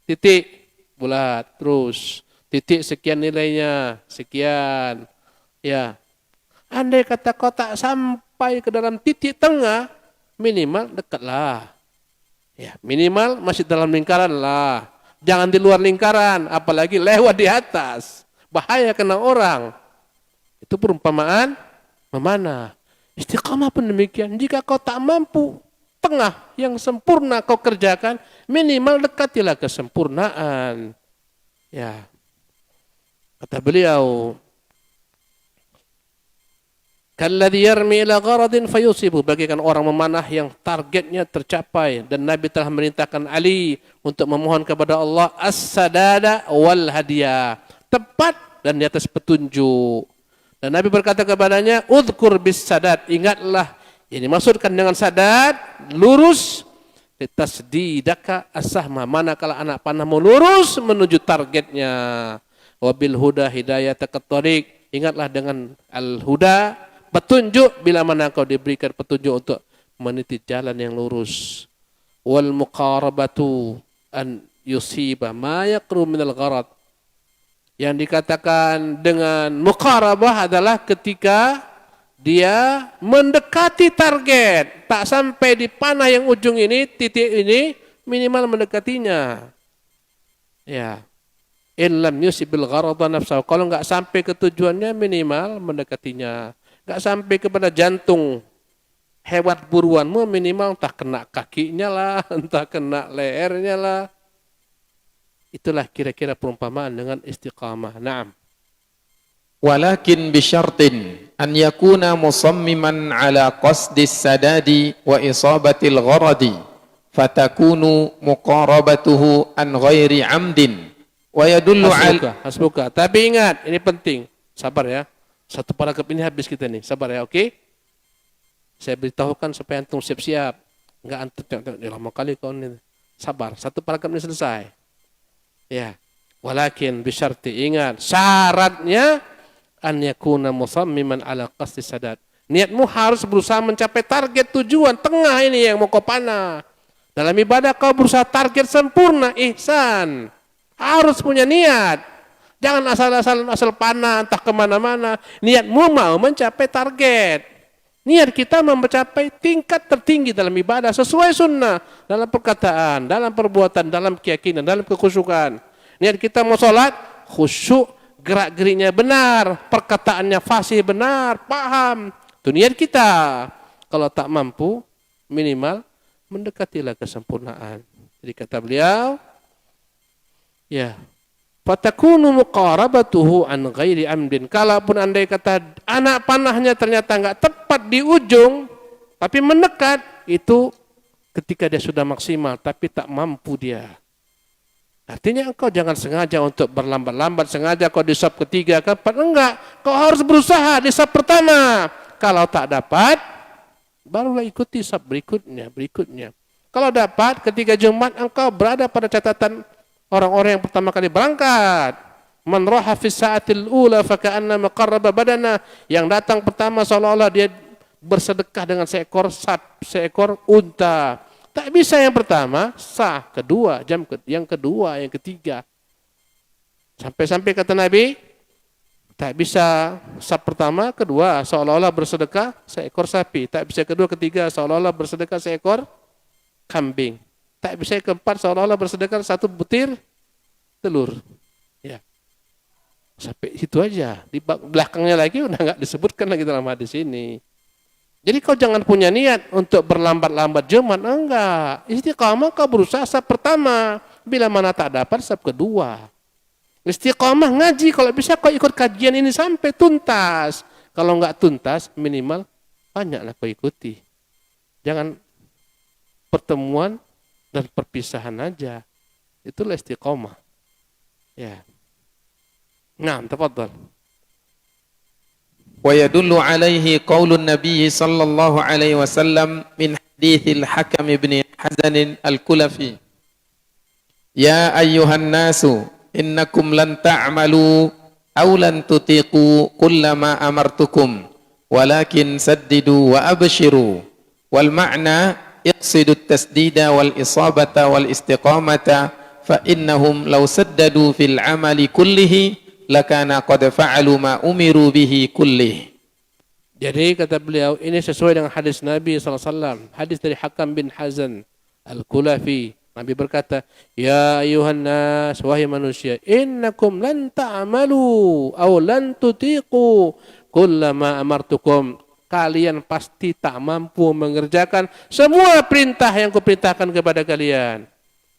Titik, bulat, terus titik sekian nilainya, sekian. Ya. Andai kata kau tak sampai ke dalam titik tengah, minimal dekatlah. Ya, minimal masih dalam lingkaran lah. Jangan di luar lingkaran, apalagi lewat di atas. Bahaya kena orang. Itu perumpamaan memanah. Istiqamah pun demikian. Jika kau tak mampu, tengah yang sempurna kau kerjakan, minimal dekatilah kesempurnaan. Ya. Kata beliau, kalladzi yarmi ila gharadin fayusibu, bagaikan orang memanah yang targetnya tercapai, dan Nabi telah merintahkan Ali untuk memohon kepada Allah as-sadada wal hadiah, tepat dan di atas petunjuk. Dan Nabi berkata kepadanya, udhkur bis sadat, ingatlah, ini maksudkan dengan sadat, lurus, litasdidaka as-sahma, manakala anak panahmu lurus menuju targetnya. Wabil huda hidayataka tariq, ingatlah dengan al-huda, petunjuk, bila mana kau diberikan petunjuk untuk meniti jalan yang lurus. Wal muqarabatu an yusiba ma yaqru minal gharad. Yang dikatakan dengan muqarabah adalah ketika dia mendekati target, tak sampai di panah yang ujung ini, titik ini, minimal mendekatinya. Ya. In lam yusibil gharada nafsahu, kalau enggak sampai ke tujuannya, minimal mendekatinya. Enggak sampai kepada jantung hewan buruanmu, minimal entah kena kakinya lah, entah kena lehernya lah. Itulah kira-kira perumpamaan dengan istiqamah. Naam. Walakin bisyartin an yakuna musammiman ala qasdis sadadi wa isabatil gharadi fatakunu muqarabatuhu an ghairi amdin wa yadullu hasbuka. Tapi ingat, ini penting. Sabar ya. Satu paragraf ini habis kita nih. Sabar ya, oke? Saya beritahukan supaya antum siap-siap. Enggak antum tengok lama kali kau ini. Sabar, satu paragraf ini selesai. Ya. Walakin bisyarti, ingat, syaratnya an yakuna musammiman ala qasdi sadat. Niatmu harus berusaha mencapai target tujuan tengah ini yang mau kau panah. Dalam ibadah kau berusaha target sempurna, ihsan. Harus punya niat. Jangan asal panah entah kemana-mana. Niatmu mau mencapai target. Niat kita mencapai tingkat tertinggi dalam ibadah sesuai sunnah, dalam perkataan, dalam perbuatan, dalam keyakinan, dalam kekhusyukan. Niat kita mau sholat, khusyuk, gerak-geriknya benar, perkataannya fasih benar, paham. Itu niat kita. Kalau tak mampu, minimal mendekatilah kesempurnaan. Jadi kata beliau, ya, fatakunu muqarabatuhu an ghairi amdin. Kalaupun andai kata anak panahnya ternyata enggak tepat di ujung, tapi mendekat, itu ketika dia sudah maksimal, tapi tak mampu dia. Artinya engkau jangan sengaja untuk berlambat-lambat, sengaja kau di sab ketiga, keempat, enggak. Kau harus berusaha di sab pertama. Kalau tak dapat, barulah ikuti sab berikutnya. Kalau dapat, ketika Jumat engkau berada pada catatan orang-orang yang pertama kali berangkat. Man raha fi sa'atil ula fa ka'annama qarraba badana. Yang datang pertama seolah-olah dia bersedekah dengan seekor unta. Tak bisa yang pertama, sah. Kedua, yang kedua, yang ketiga. Sampai-sampai kata Nabi, tak bisa sah pertama, kedua seolah-olah bersedekah seekor sapi. Tak bisa kedua, ketiga seolah-olah bersedekah seekor kambing. Tak bisa yang keempat seolah-olah bersedekah satu butir telur. Ya. Sampai situ aja. Di belakangnya lagi udah enggak disebutkan lagi dalam hadis ini. Jadi kau jangan punya niat untuk berlambat-lambat Jumat, enggak. Istiqamah kau berusaha sab pertama. Bila mana tak dapat sab kedua. Istiqamah ngaji, kalau bisa kau ikut kajian ini sampai tuntas. Kalau enggak tuntas, minimal banyaklah kau ikuti. Jangan pertemuan dan perpisahan aja. Itulah istiqamah. Ya. Nah, tafadhal. ويدل عليه قول النبي صلى الله عليه وسلم من حديث الحكم بن حزن الكلفي يا أيها الناس إنكم لن تعملوا أو لن تطيقوا كل ما أمرتكم ولكن سددوا وأبشروا والمعنى اقصدوا التسديد والإصابة والاستقامة فإنهم لو سددوا في العمل كله lakana qad fa'alu ma umiru bihi kullih. Jadi kata beliau, ini sesuai dengan hadis Nabi SAW. Hadis dari Hakam bin Hazan Al-Kulafi. Nabi berkata, ya ayuhan nas, wahai manusia, innakum lan ta'amalu aw lan tutiqu kullama amartukum. Kalian pasti tak mampu mengerjakan semua perintah yang kuperintahkan kepada kalian.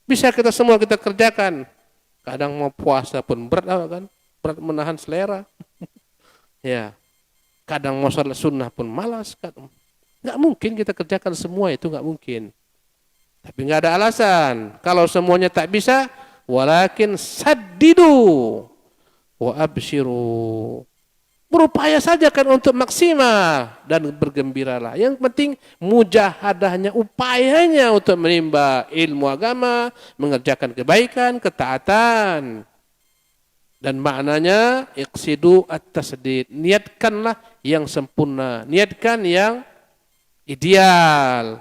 Bisa semua kita kerjakan. Kadang mau puasa pun berat kan? Berat menahan selera. Ya. Kadang mau salat sunnah pun malas. Nggak mungkin kita kerjakan semua itu, nggak mungkin. Tapi nggak ada alasan. Kalau semuanya tak bisa, walakin saddidu wa abshiru. Berupaya saja kan untuk maksimal dan bergembiralah. Yang penting mujahadahnya, upayanya untuk menimba ilmu agama, mengerjakan kebaikan, ketaatan. Dan maknanya iqsidu at-tasdid. Niatkanlah yang sempurna, niatkan yang ideal.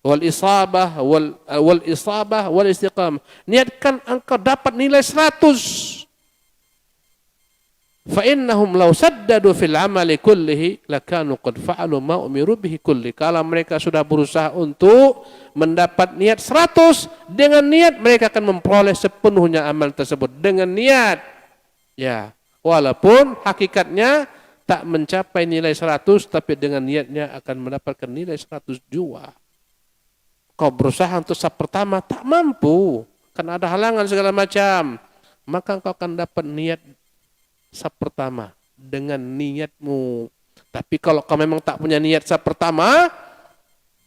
Wal isabah wal istiqamah. Niatkan engkau dapat nilai 100. Fa innahum law saddadu fil amali kullihi lakanu qad fa'alu ma umiru bihi kulli. Kalau mereka sudah berusaha untuk mendapat niat 100, dengan niat mereka akan memperoleh sepenuhnya amal tersebut dengan niat. Ya, walaupun hakikatnya tak mencapai nilai 100, tapi dengan niatnya akan mendapatkan nilai 100 jua. Kau berusaha untuk saf pertama tak mampu, kan ada halangan segala macam, maka kau akan dapat niat saf pertama dengan niatmu. Tapi kalau kau memang tak punya niat saf pertama,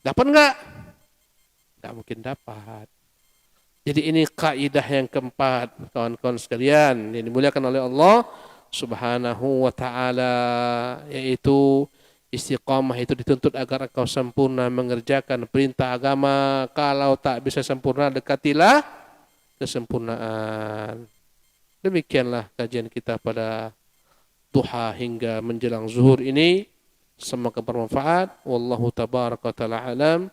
dapat enggak? Enggak mungkin dapat. Jadi ini kaidah yang keempat, kawan-kawan sekalian yang dimuliakan oleh Allah Subhanahu wa taala, yaitu istiqamah itu dituntut agar engkau sempurna mengerjakan perintah agama. Kalau tak bisa sempurna, dekatilah kesempurnaan. Demikianlah kajian kita pada duha hingga menjelang zuhur ini. Semoga bermanfaat. Wallahu tabaraka ta'ala alam.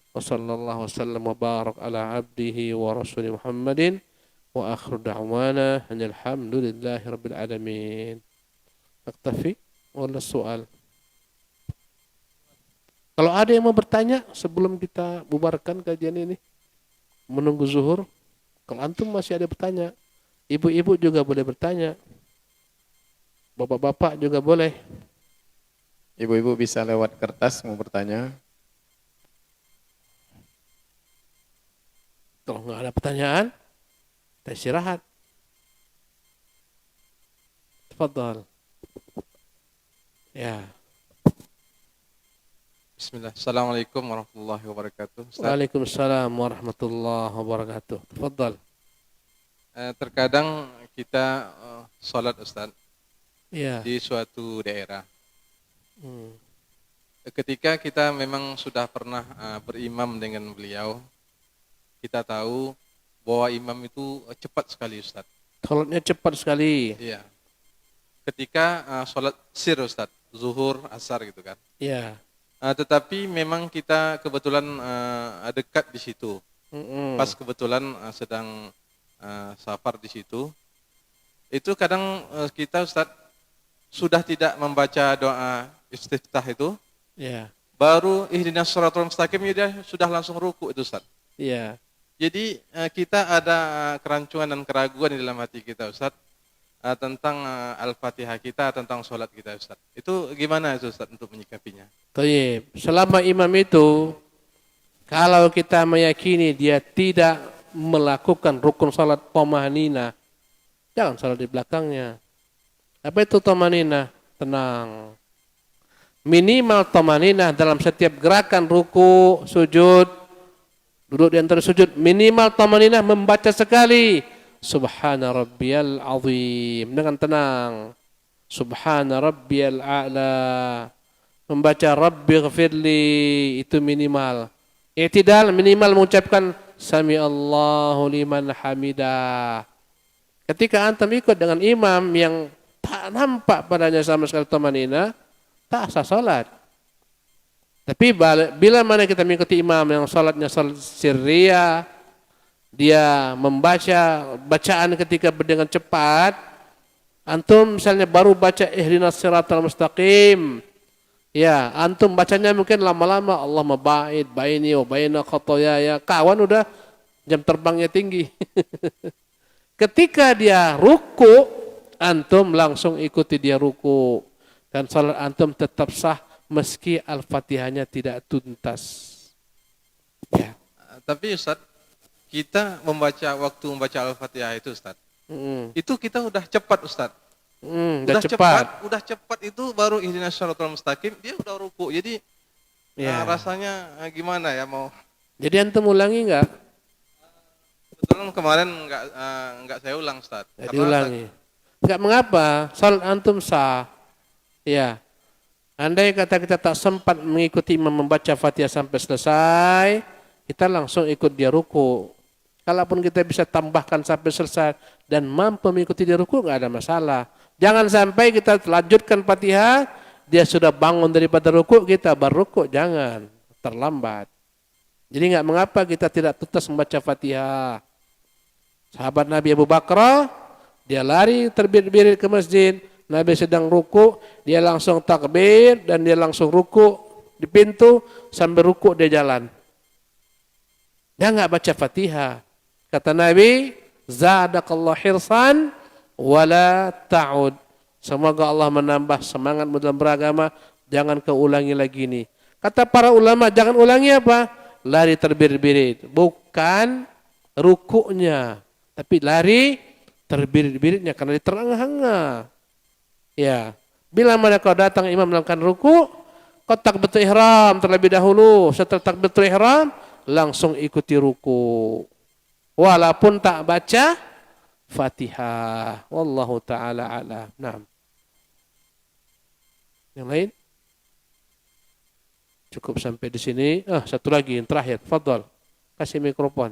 Wa sallallahu wasallam wa barak ala abdihi wa rasuli Muhammadin. Wa akhir da'wana alhamdulillahi rabbil alamin. Naktafi wala soal. Kalau ada yang mau bertanya sebelum kita bubarkan kajian ini, menunggu zuhur. Kalau antum masih ada bertanya, ibu-ibu juga boleh bertanya. Bapak-bapak juga boleh. Ibu-ibu bisa lewat kertas mau bertanya. Kalau nggak ada pertanyaan, kita istirahat. Tafadhal. Ya. Bismillah. Assalamualaikum warahmatullahi wabarakatuh. Ustaz, Waalaikumsalam warahmatullahi wabarakatuh. Tafadhal. terkadang kita sholat Ustaz Ya. di suatu daerah. Hmm. Ketika kita memang sudah pernah berimam dengan beliau, kita tahu bahwa imam itu cepat sekali Ustaz. Sholatnya cepat sekali. Iya. Ketika sholat sir Ustaz, zuhur, asar gitu kan. Ya. Tetapi memang kita kebetulan dekat di situ. Pas kebetulan sedang safar di situ. Itu kadang kita Ustaz sudah tidak membaca doa istiftah itu. Ya. Baru ihdinas shiratal mustaqim dia sudah langsung ruku itu Ustaz. Ya. Jadi kita ada kerancuan dan keraguan di dalam hati kita Ustaz tentang Al-Fatihah kita, tentang sholat kita Ustaz. Itu gimana itu Ustaz untuk menyikapinya? Tayyib. Selama imam itu, kalau kita meyakini dia tidak melakukan rukun salat thamanina, jangan salat di belakangnya. Apa itu thamanina? Tenang. Minimal thamanina dalam setiap gerakan ruku, sujud, duduk di antara sujud, minimal thamanina membaca sekali Subhana rabbiyal azim dengan tenang. Subhana rabbiyal a'la. Membaca Rabbighfirli itu minimal. I'tidal minimal mengucapkan Sami Allahu liman hamidah. Ketika antum ikut dengan imam yang tak nampak padanya sama sekali tamanina, tak sah salat. Tapi bila mana kita mengikuti imam yang salatnya salat sirriyah, dia membaca bacaan ketika dengan cepat, Antum misalnya baru baca ihdinas siratal mustaqim. Ya, antum bacanya mungkin lama-lama Allah mabait baini wa baina khotoyaya. Kawan udah jam terbangnya tinggi. Ketika dia ruku, antum langsung ikuti dia ruku. Dan salat antum tetap sah meski Al-Fatihahnya tidak tuntas. Ya. Tapi Ustaz, kita waktu membaca Al-Fatihah itu Ustaz, itu kita udah cepat Ustaz. Udah cepat. Udah cepat itu baru ihdinas shiratal mustaqim, dia udah ruku. Jadi rasanya gimana ya mau? Jadi antum ulangi enggak? Kebetulan kemarin enggak saya ulang Ustaz. Diulangi. Enggak mengapa, salat antum sah. Ya. Andai kata kita tak sempat mengikuti imam membaca Fatihah sampai selesai, kita langsung ikut dia ruku. Kalaupun kita bisa tambahkan sampai selesai dan mampu mengikuti dia ruku, enggak ada masalah. Jangan sampai kita lanjutkan Fatihah, dia sudah bangun daripada ruku, kita baru ruku, jangan, terlambat. Jadi enggak mengapa kita tidak tuntas membaca Fatihah. Sahabat Nabi Abu Bakar, dia lari terbirit-birit ke masjid, Nabi sedang ruku, dia langsung takbir dan dia langsung ruku di pintu, sambil ruku dia jalan. Dia enggak baca Fatihah. Kata Nabi, zadakallahu hirsan wala ta'ud. Semoga Allah menambah semangatmu dalam beragama, jangan kau ulangi lagi ini. Kata para ulama, jangan ulangi apa? Lari terbirit-birit. Bukan rukuknya, tapi lari terbirit-biritnya karena diterengah-engah. Ya, bila mana kau datang imam melakukan ruku, kau takbiratul ihram terlebih dahulu. Setelah takbiratul ihram, langsung ikuti ruku. Walaupun tak baca Fatihah. Wallahu ta'ala a'lam. Naam. Yang lain? Cukup sampai di sini. Satu lagi yang terakhir. Fadhal. Kasih mikrofon.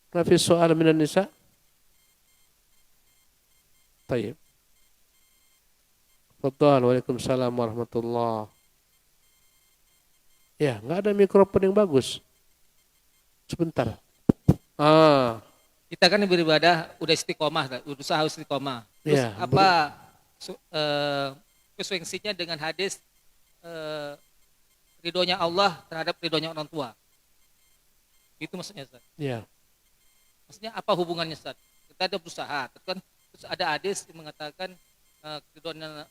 Nafis soal minan nisa? Tayyib. Fadhal. Waalaikumsalam warahmatullah. Ya, enggak ada mikrofon yang bagus. Sebentar. Kita kan beribadah udah istiqomah, usaha istiqomah. Terus apa konsekuensinya dengan hadis ridhonya Allah terhadap ridhonya orang tua? Itu maksudnya Ustaz. Iya. Maksudnya apa hubungannya Ustaz? Kita ada berusaha, terus ada hadis yang mengatakan ridhonya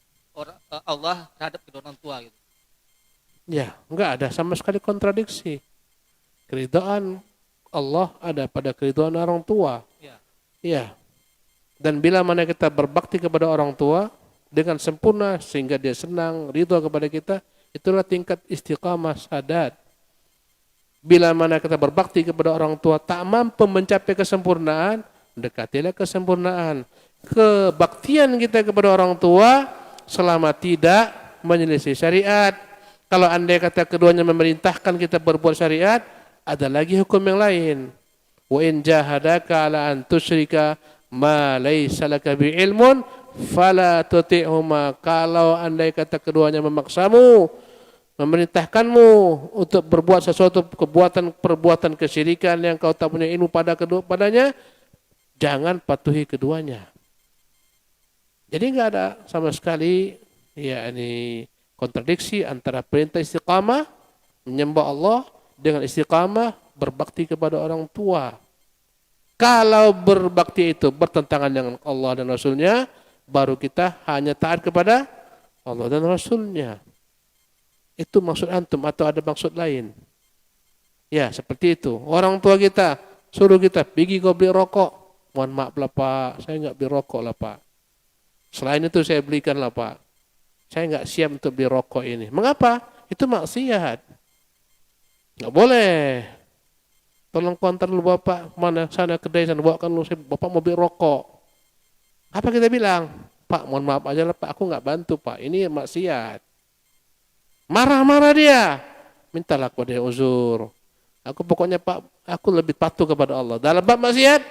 Allah terhadap ridhonya orang tua gitu. Ya, enggak ada sama sekali kontradiksi. Keridhaan Allah ada pada keridhaan orang tua. Ya. Dan bila mana kita berbakti kepada orang tua dengan sempurna sehingga dia senang, ridha kepada kita, itulah tingkat istiqamah sadat. Bila mana kita berbakti kepada orang tua tak mampu mencapai kesempurnaan, dekatilah kesempurnaan. Kebaktian kita kepada orang tua selama tidak menyelisih syariat. Kalau andai kata keduanya memerintahkan kita berbuat syariat, ada lagi hukum yang lain. Wa in jahadaka ala an tusyrika ma laysa laka bi ilmun fala tuti'huma. Kalau andai kata keduanya memaksamu, memerintahkanmu untuk berbuat sesuatu perbuatan kesyirikan yang kau tak punya ilmu padanya, jangan patuhi keduanya. Jadi enggak ada sama sekali kontradiksi antara perintah istiqamah menyembah Allah dengan istiqamah berbakti kepada orang tua. Kalau berbakti itu bertentangan dengan Allah dan Rasulnya, baru kita hanya taat kepada Allah dan Rasulnya. Itu maksud antum atau ada maksud lain? Ya, seperti itu. Orang tua kita suruh kita pergi kau beli rokok. Mohon maaf lah Pak, saya enggak beli rokok lah Pak. Selain itu saya belikan lah Pak. Saya enggak siap untuk beli rokok ini. Mengapa? Itu maksiat. Enggak boleh. Tolong kontak dulu Bapak, mana sana kedai sana, bawakan dulu, Bapak mau beli rokok. Apa kita bilang? Pak, mohon maaf aja lah Pak, aku enggak bantu Pak, ini maksiat. Marah-marah dia. Mintalah kepada dia uzur. Aku pokoknya Pak, aku lebih patuh kepada Allah. Dalam bab maksiat,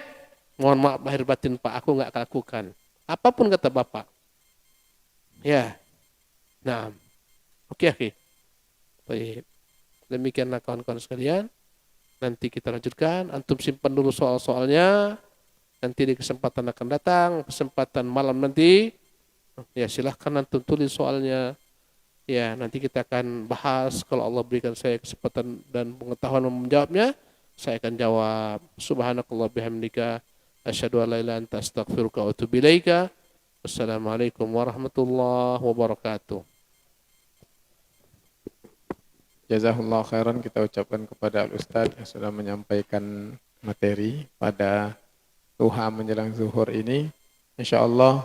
mohon maaf lahir batin Pak, aku enggak lakukan. Apapun kata Bapak. Ya. Nah. Oke. Baik. Demikianlah kawan-kawan sekalian. Nanti kita lanjutkan. Antum simpan dulu soal-soalnya. nanti di kesempatan akan datang, kesempatan malam nanti, ya silahkan nanti tulis soalnya. Ya, nanti kita akan bahas, kalau Allah berikan saya kesempatan dan pengetahuan menjawabnya, saya akan jawab. Subhanakallah bihamdika, asyhadu an la ilaha illa anta astaghfiruka wa atubu ilaika. Wassalamualaikum warahmatullahi wabarakatuh. Jazakallah khairan kita ucapkan kepada Al-Ustadz yang sudah menyampaikan materi pada duha menjelang zuhur ini. InsyaAllah